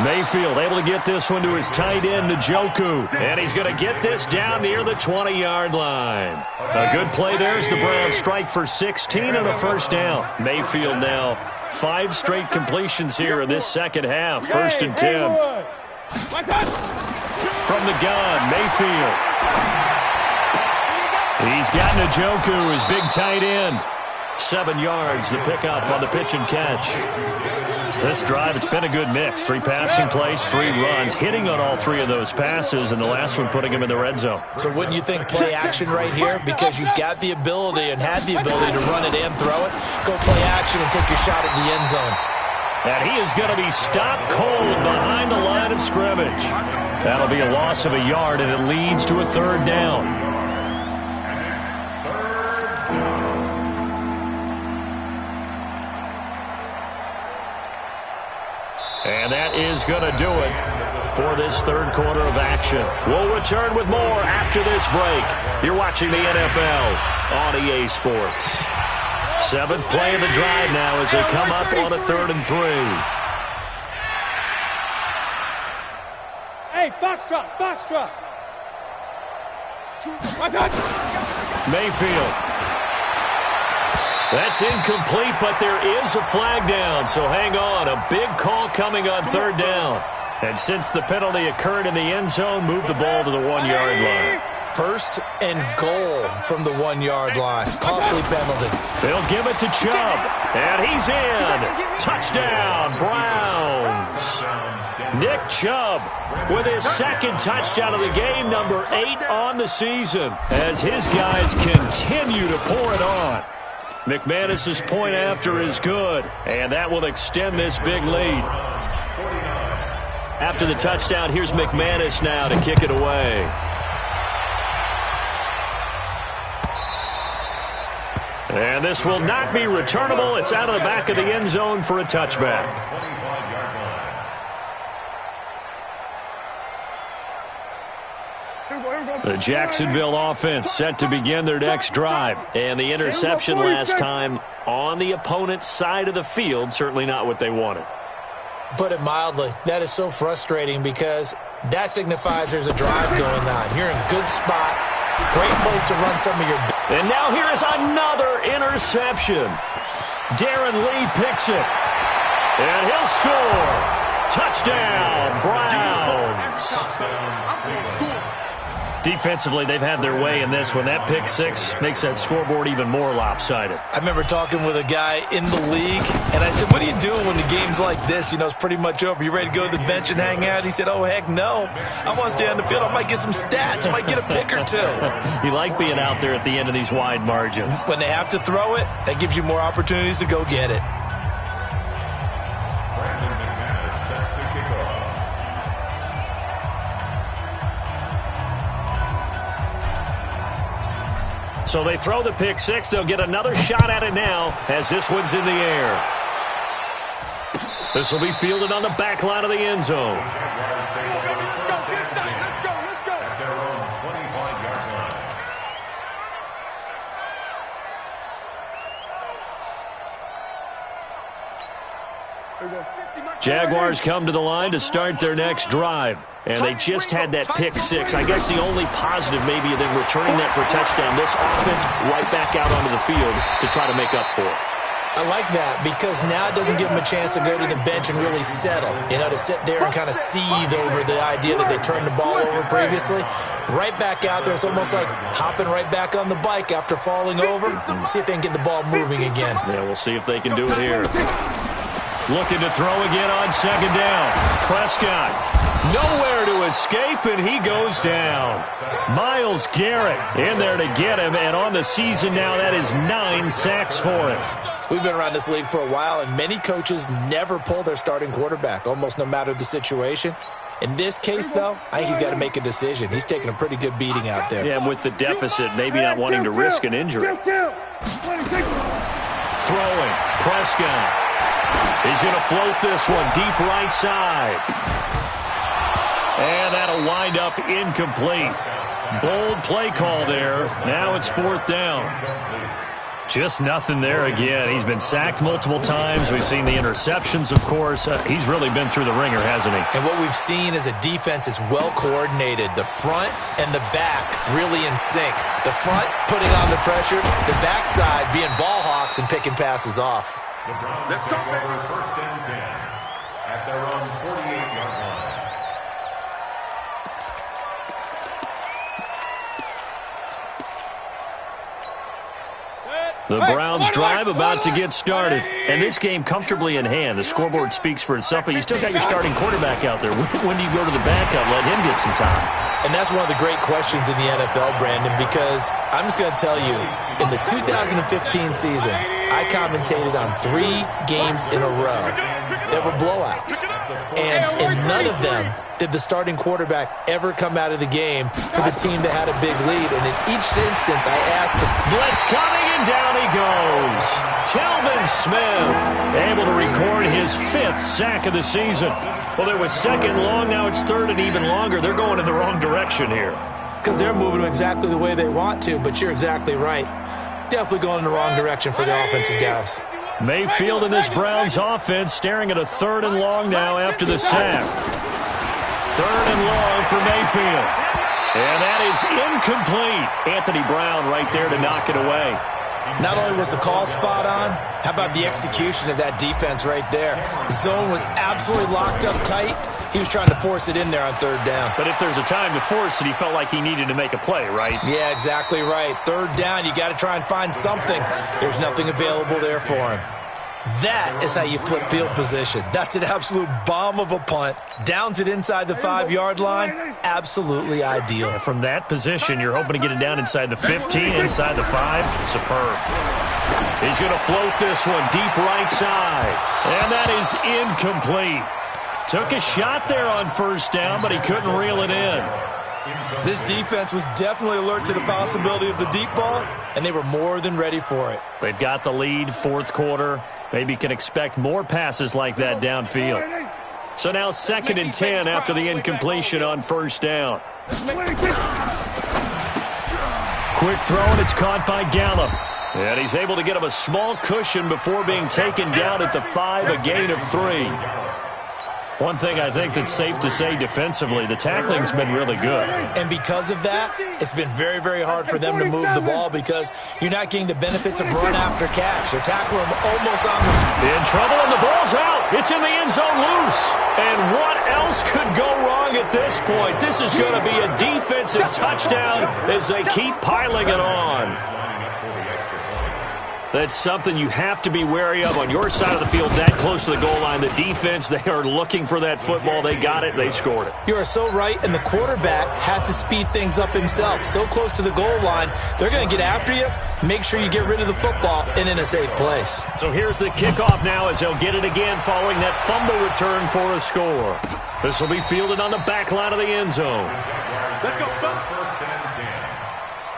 Mayfield able to get this one to his tight end, Njoku. And he's going to get this down near the 20-yard line. A good play there as the Browns strike for 16 and a first down. Mayfield now 5 straight completions here in this second half. 1st and 10. From the gun, Mayfield. He's got Njoku, his big tight end. 7 yards, the pickup on the pitch and catch. This drive, it's been a good mix. 3 passing plays, 3 runs, hitting on all 3 of those passes, and the last one putting him in the red zone. So wouldn't you think play action right here? Because you've got the ability and had the ability to run it and throw it. Go play action and take your shot at the end zone. And he is going to be stopped cold behind the line of scrimmage. That'll be a loss of a yard, and it leads to a 3rd down. And that is going to do it for this 3rd quarter of action. We'll return with more after this break. You're watching the NFL on EA Sports. 7th play of the drive now as they come up on a 3rd and 3. Hey, foxtrot, foxtrot. Mayfield. That's incomplete, but there is a flag down, so hang on. A big call coming on 3rd down. And since the penalty occurred in the end zone, move the ball to the 1-yard line. 1st and goal from the 1-yard line. Costly penalty. They'll give it to Chubb, and he's in. Touchdown, Browns. Nick Chubb with his 2nd touchdown of the game, number 8 on the season, as his guys continue to pour it on. McManus's point after is good, and that will extend this big lead. After the touchdown, here's McManus now to kick it away. And this will not be returnable. It's out of the back of the end zone for a touchback. The Jacksonville offense set to begin their next drive. And the interception last time on the opponent's side of the field, certainly not what they wanted. Put it mildly, that is so frustrating because that signifies there's a drive going on. You're in a good spot. Great place to run some of your... And now here is another interception. Darren Lee picks it. And he'll score. Touchdown, Browns. Defensively, they've had their way in this one. That pick 6 makes that scoreboard even more lopsided. I remember talking with a guy in the league, and I said, what are you doing when the game's like this? You know, it's pretty much over. You ready to go to the bench and hang out? He said, oh, heck no. I want to stay on the field. I might get some stats. I might get a pick or 2. You like being out there at the end of these wide margins. When they have to throw it, that gives you more opportunities to go get it. So they throw the pick 6. They'll get another shot at it now as this one's in the air. This will be fielded on the back line of the end zone. Let's go. At their own 25-yard line. Jaguars come to the line to start their next drive. And they just had that pick 6. I guess the only positive maybe than returning that for a touchdown. This offense right back out onto the field to try to make up for it. I like that because now it doesn't give them a chance to go to the bench and really settle. You know, to sit there and kind of seethe over the idea that they turned the ball over previously. Right back out there. It's almost like hopping right back on the bike after falling over. See if they can get the ball moving again. Yeah, we'll see if they can do it here. Looking to throw again on 2nd down. Prescott. Nowhere to escape, and he goes down. Myles Garrett in there to get him, and on the season now, that is 9 sacks for him. We've been around this league for a while, and many coaches never pull their starting quarterback, almost no matter the situation. In this case, though, I think he's got to make a decision. He's taking a pretty good beating out there. Yeah, and with the deficit, maybe not wanting to risk an injury. Throwing. Prescott. He's going to float this one deep right side. And that'll wind up incomplete. Bold play call there. Now it's 4th down. Just nothing there again. He's been sacked multiple times. We've seen the interceptions, of course. He's really been through the ringer, hasn't he? And what we've seen is a defense that's well coordinated. The front and the back really in sync. The front putting on the pressure. The backside being ball hawks and picking passes off. The Browns take over 1st and 10 at their own 48-yard line. The Browns drive about to get started. And this game comfortably in hand. The scoreboard speaks for itself, but you still got your starting quarterback out there. When do you go to the backup? Let him get some time. And that's one of the great questions in the NFL, Brandon, because I'm just going to tell you, in the 2015 season, I commentated on 3 games in a row that were blowouts. And in none of them did the starting quarterback ever come out of the game for the team that had a big lead. And in each instance, I asked him, blitz coming, and down he goes. Telvin Smith able to record his 5th sack of the season. Well, it was 2nd long. Now it's 3rd and even longer. They're going in the wrong direction here. Because they're moving exactly the way they want to, but you're exactly right. Definitely going in the wrong direction for the offensive guys. Mayfield and this Browns offense staring at a 3rd and long now after the sack. 3rd and long for Mayfield. And that is incomplete. Anthony Brown right there to knock it away. Not only was the call spot on, how about the execution of that defense right there? The zone was absolutely locked up tight. He was trying to force it in there on 3rd down. But if there's a time to force it, he felt like he needed to make a play, right? Yeah, exactly right. 3rd down, you got to try and find something. There's nothing available there for him. That is how you flip field position. That's an absolute bomb of a punt. Downs it inside the 5-yard line. Absolutely ideal. From that position, you're hoping to get it down inside the 15, inside the 5. Superb. He's going to float this one deep right side. And that is incomplete. Took a shot there on 1st down, but he couldn't reel it in. This defense was definitely alert to the possibility of the deep ball, and they were more than ready for it. They've got the lead, 4th quarter. Maybe can expect more passes like that downfield. So now 2nd and 10 after the incompletion on 1st down. Quick throw, and it's caught by Gallup. And he's able to get him a small cushion before being taken down at the 5, a gain of 3. One thing I think that's safe to say defensively, the tackling's been really good. And because of that, it's been very, very hard for them to move the ball because you're not getting the benefits of run after catch. They're tackling him almost on the... In trouble, and the ball's out. It's in the end zone loose. And what else could go wrong at this point? This is going to be a defensive touchdown as they keep piling it on. That's something you have to be wary of on your side of the field, that close to the goal line. The defense, they are looking for that football. They got it. They scored it. You are so right, and the quarterback has to speed things up himself. So close to the goal line, they're going to get after you. Make sure you get rid of the football and in a safe place. So here's the kickoff now as they'll get it again following that fumble return for a score. This will be fielded on the back line of the end zone. Let's go. 1st and 10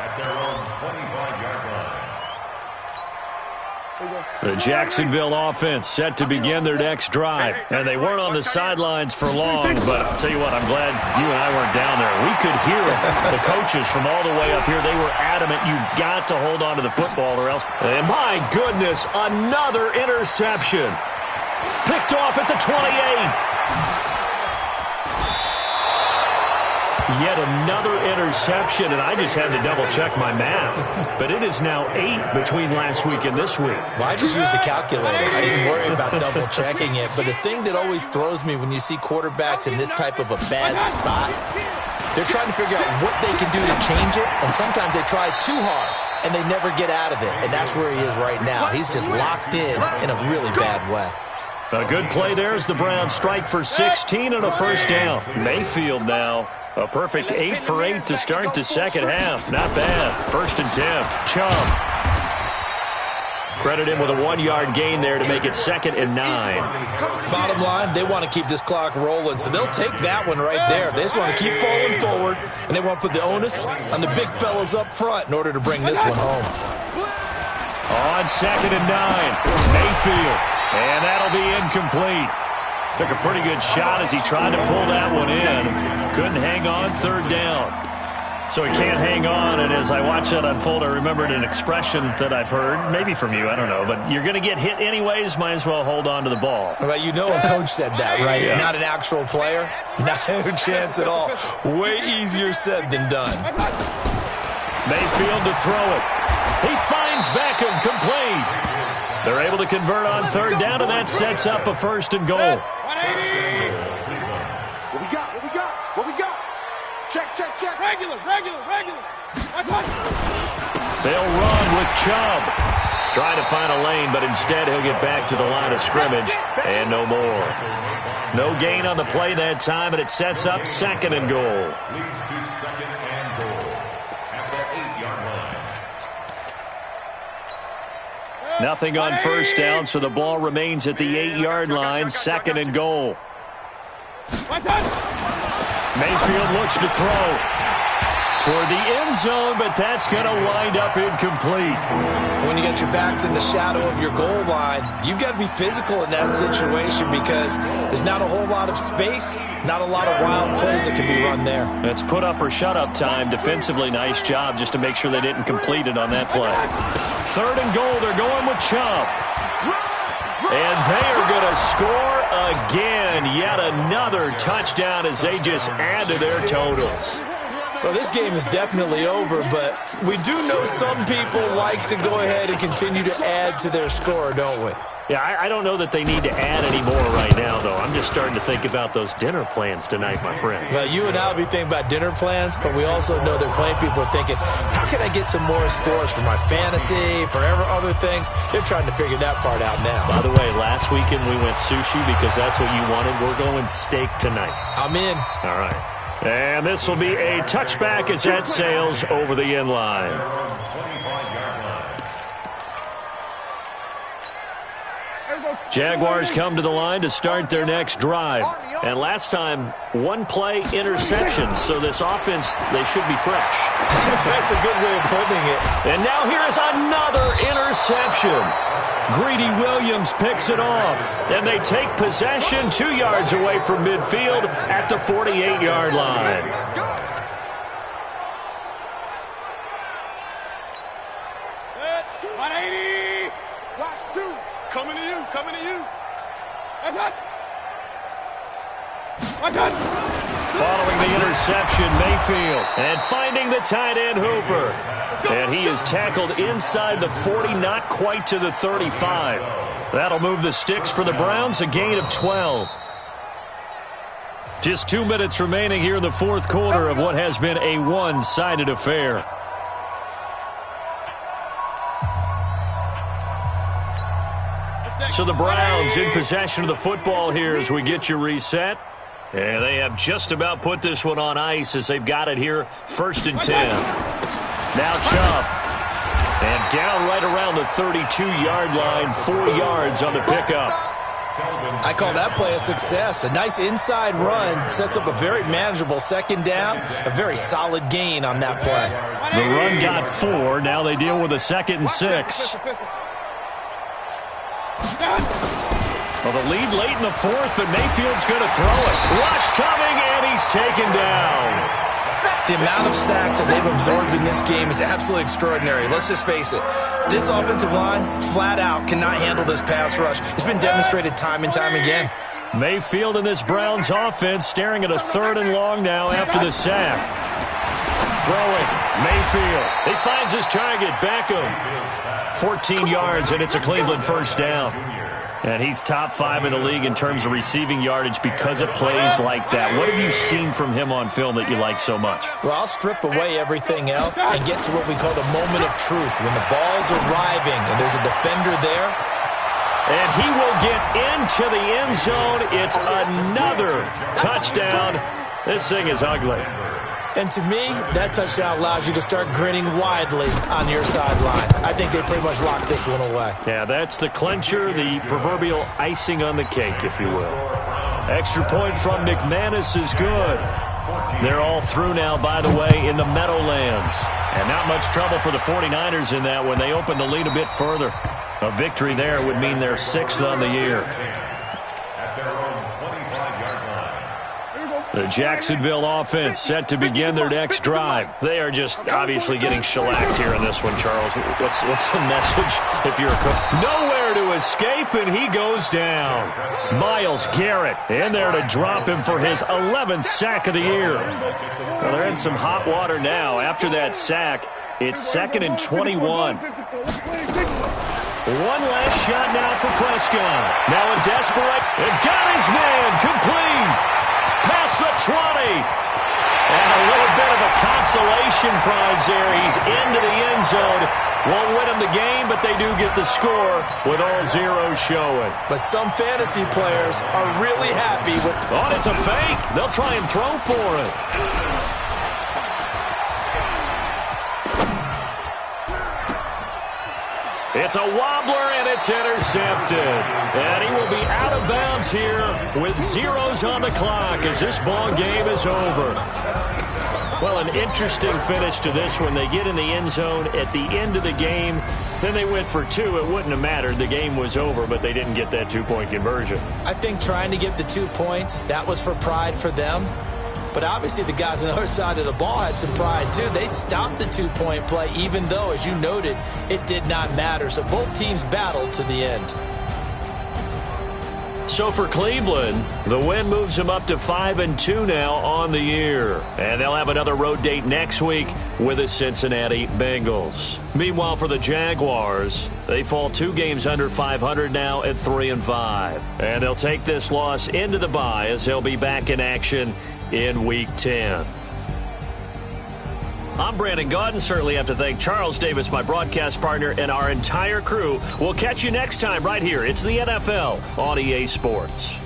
at their own 25-yard line. The Jacksonville offense set to begin their next drive. And they weren't on the sidelines for long, but I'll tell you what, I'm glad you and I weren't down there. We could hear the coaches from all the way up here. They were adamant, you've got to hold on to the football or else. And my goodness, another interception. Picked off at the 28. Yet another interception, and I just had to double-check my math. But it is now 8 between last week and this week. Well, I just used a calculator. I didn't worry about double-checking it. But the thing that always throws me when you see quarterbacks in this type of a bad spot, they're trying to figure out what they can do to change it, and sometimes they try too hard, and they never get out of it. And that's where he is right now. He's just locked in a really bad way. A good play there as the Browns strike for 16 and a 1st down. Mayfield now. A perfect 8 for 8 to start the second half. Not bad. 1st and 10. Chubb. Credit him with a 1-yard gain there to make it 2nd and 9. Bottom line, they want to keep this clock rolling, so they'll take that one right there. They just want to keep falling forward, and they want to put the onus on the big fellas up front in order to bring this one home. On 2nd and 9, Mayfield, and that'll be incomplete. Took a pretty good shot as he tried to pull that one in. Couldn't hang on, 3rd down. So he can't hang on, and as I watch that unfold, I remembered an expression that I've heard, maybe from you, I don't know, but you're going to get hit anyways, might as well hold on to the ball. Well, you know a coach said that, right? Yeah. Not an actual player. No chance at all. Way easier said than done. Mayfield to throw it. He finds Beckham, complete. They're able to convert on 3rd down, and that sets up a 1st and goal. What we got? What we got? What we got? Check, check, check. Regular. They'll run with Chubb. Trying to find a lane, but instead he'll get back to the line of scrimmage, and no more. No gain on the play that time, and it sets up 2nd and goal. Leads to 2nd and goal at the 8-yard line. Nothing on 1st down, so the ball remains at the 8-yard line, 2nd and goal. Mayfield looks to throw toward the end zone, but that's going to wind up incomplete. When you got your backs in the shadow of your goal line, you've got to be physical in that situation because there's not a whole lot of space, not a lot of wild plays that can be run there. It's put up or shut up time. Defensively, nice job just to make sure they didn't complete it on that play. 3rd and goal, they're going with Chubb. And they are going to score again. Yet another touchdown as they just add to their totals. Well, this game is definitely over, but we do know some people like to go ahead and continue to add to their score, don't we? Yeah, I don't know that they need to add any more right now, though. I'm just starting to think about those dinner plans tonight, my friend. Well, you and I will be thinking about dinner plans, but we also know that plenty of people are thinking, how can I get some more scores for my fantasy, for other things? They're trying to figure that part out now. By the way, last weekend we went sushi because that's what you wanted. We're going steak tonight. I'm in. All right. And this will be a touchback as that sails over the end line. Jaguars come to the line to start their next drive. And last time, 1-play interception. So this offense, they should be fresh. That's a good way of putting it. And now here is another interception. Greedy Williams picks it off, and they take possession 2 yards away from midfield at the 48-yard line. Watch 2. Coming to you. Following the interception, Mayfield, and finding the tight end Hooper. And he is tackled inside the 40, not quite to the 35. That'll move the sticks for the Browns, a gain of 12. Just 2 minutes remaining here in the 4th quarter of what has been a one-sided affair. So the Browns in possession of the football here as we get you reset. And they have just about put this one on ice as they've got it here, 1st and 10. Now Chubb. And down right around the 32-yard line, 4 yards on the pickup. I call that play a success. A nice inside run sets up a very manageable 2nd down, a very solid gain on that play. The run got 4. Now they deal with a 2nd and 6. Well, the lead late in the 4th, but Mayfield's going to throw it. Rush coming, and he's taken down. The amount of sacks that they've absorbed in this game is absolutely extraordinary. Let's just face it. This offensive line, flat out, cannot handle this pass rush. It's been demonstrated time and time again. Mayfield in this Browns offense staring at a 3rd and long now after the sack. Throwing, Mayfield. He finds his target, Beckham. 14 yards, and it's a Cleveland 1st down. And he's top 5 in the league in terms of receiving yardage because of plays like that. What have you seen from him on film that you like so much? Well, I'll strip away everything else and get to what we call the moment of truth. When the ball's arriving and there's a defender there. And he will get into the end zone. It's another touchdown. This thing is ugly. And to me, that touchdown allows you to start grinning widely on your sideline. I think they pretty much locked this one away. Yeah, that's the clincher, the proverbial icing on the cake, if you will. Extra point from McManus is good. They're all through now, by the way, in the Meadowlands. And not much trouble for the 49ers in that when they open the lead a bit further. A victory there would mean they're 6th on the year. At their own 25-yard line. The Jacksonville offense set to begin their next drive. They are just obviously getting shellacked here in this one, Charles. What's the message if you're a coach? Nowhere to escape, and he goes down. Myles Garrett in there to drop him for his 11th sack of the year. Well, they're in some hot water now. After that sack, it's 2nd and 21. One last shot now for Prescott. Now in desperate, and got his man complete. Past the 20. And a little bit of a consolation prize there. He's into the end zone. Won't win him the game, but they do get the score with all zeros showing. But some fantasy players are really happy with... Oh, it's a fake. They'll try and throw for it. It's a wobbler, and it's intercepted. And he will be out of bounds here with zeros on the clock as this ball game is over. Well, an interesting finish to this one. They get in the end zone at the end of the game. Then they went for 2. It wouldn't have mattered. The game was over, but they didn't get that 2-point conversion. I think trying to get the 2 points, that was for pride for them. But obviously the guys on the other side of the ball had some pride too. They stopped the 2-point play even though, as you noted, it did not matter. So both teams battled to the end. So for Cleveland, the win moves them up to 5-2 now on the year. And they'll have another road date next week with the Cincinnati Bengals. Meanwhile, for the Jaguars, they fall 2 games under 500 now at 3-5. And they'll take this loss into the bye as they'll be back in action in Week 10. I'm Brandon Gaudin. Certainly have to thank Charles Davis, my broadcast partner, and our entire crew. We'll catch you next time right here. It's the NFL on EA Sports.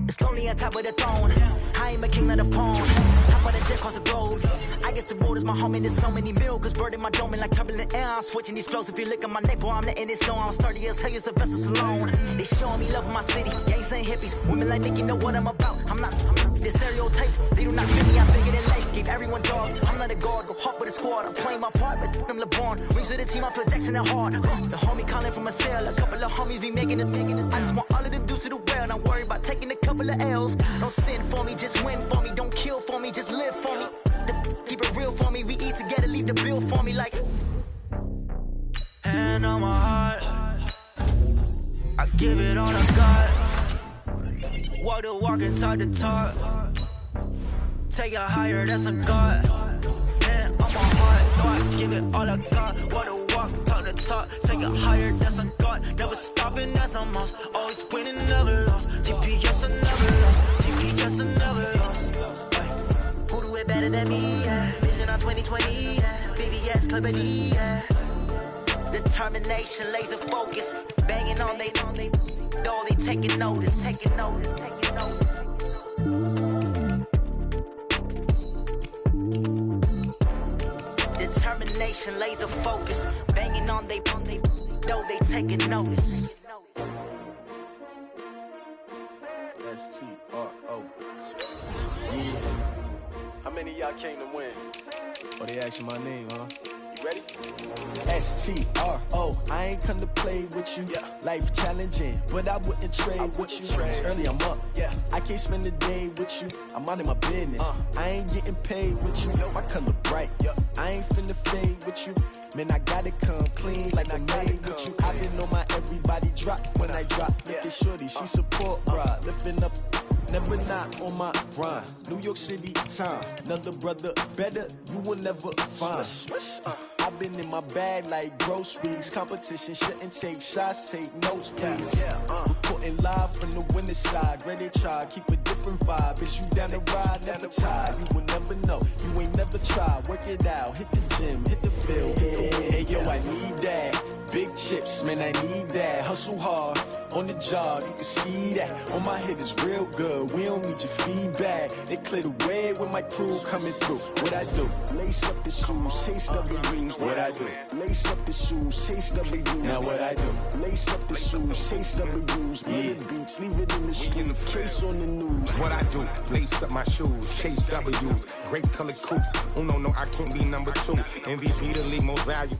It's lonely on top of the throne. I am a king of the pawn. Top of the jet across the globe. I guess the road is my home and there's so many milk. Bird in my dome and like turbulent air. I'm switching these flows. If you look at my neck, boy, I'm letting it snow. I'm sturdy as hell, it's a vessel alone. They showing me love for my city. Gangs and hippies. Women like Nick, you know what I'm about. I'm not The stereotypes, they do not fit me, I'm bigger than life. Gave everyone dogs, I'm not a guard, go hard with the squad. I'm playing my part, but I'm LeBron. Rings of the team, I feel Jackson and hard. The homie calling from a cell, a couple of homies be making it. I just want all of them dudes to the well, not worry about taking a couple of L's. Don't sin for me, just win for me. Don't kill for me, just live for me. Keep it real for me, we eat together, leave the bill for me like. Hand on my heart, I give it all I got. Walk the walk and talk the talk. Take it higher, that's a God. Hand on my heart, no, I give it all I got. Walk the walk, talk the talk. Take it higher, that's a God. Never stopping, that's a must. Always winning, never lost. GPS, I never lost. GPS, I never lost. Who do it better than me? Yeah. Vision on 2020, yeah. BBS, Clarity, yeah. Determination, laser focus. Banging on they know they taking notice. Taking notice, taking notice. Determination, laser focus. Banging on they know they taking notice. S-T-R-O. Yeah. How many of y'all came to win? Oh, they asked you my name, huh? You ready? S-T-R-O. I ain't come to play with you. Yeah. Life challenging, but I wouldn't trade with you. It's early, I'm up. Yeah. I can't spend the day with you. I'm out of my business. I ain't getting paid with you. My color bright. I ain't finna fade with you. Man, I gotta come clean like I made with you. I been on my everybody drop when I drop. Look at shorty, she support rod. Lifting up, never not on my grind. New York City time. Another brother better, you will never find. I've been in my bag like groceries. Competition shouldn't take shots, take notes, please. Reporting live from the winter side. Ready to try, keep a different vibe. Is you down the ride, never tired. You will never know, you ain't never tried. Work it out, hit the gym, hit the field. Hey yo, I need that. Big chips, man, I need that. Hustle hard, on the job, you can see that. On my head is real good, we don't need your feedback. They clear the way with my crew coming through. What I do? Lace up the shoes, chase W's. What I do? Lace up the shoes, chase W's. Now what I do? Lace up the shoes, chase W's. Yeah. Beats, leave it in the street, case on the news. What I do? Lace up my shoes, chase W's. Great colored coupes. Oh no, I can't be number 2. MVP the league, most valuable.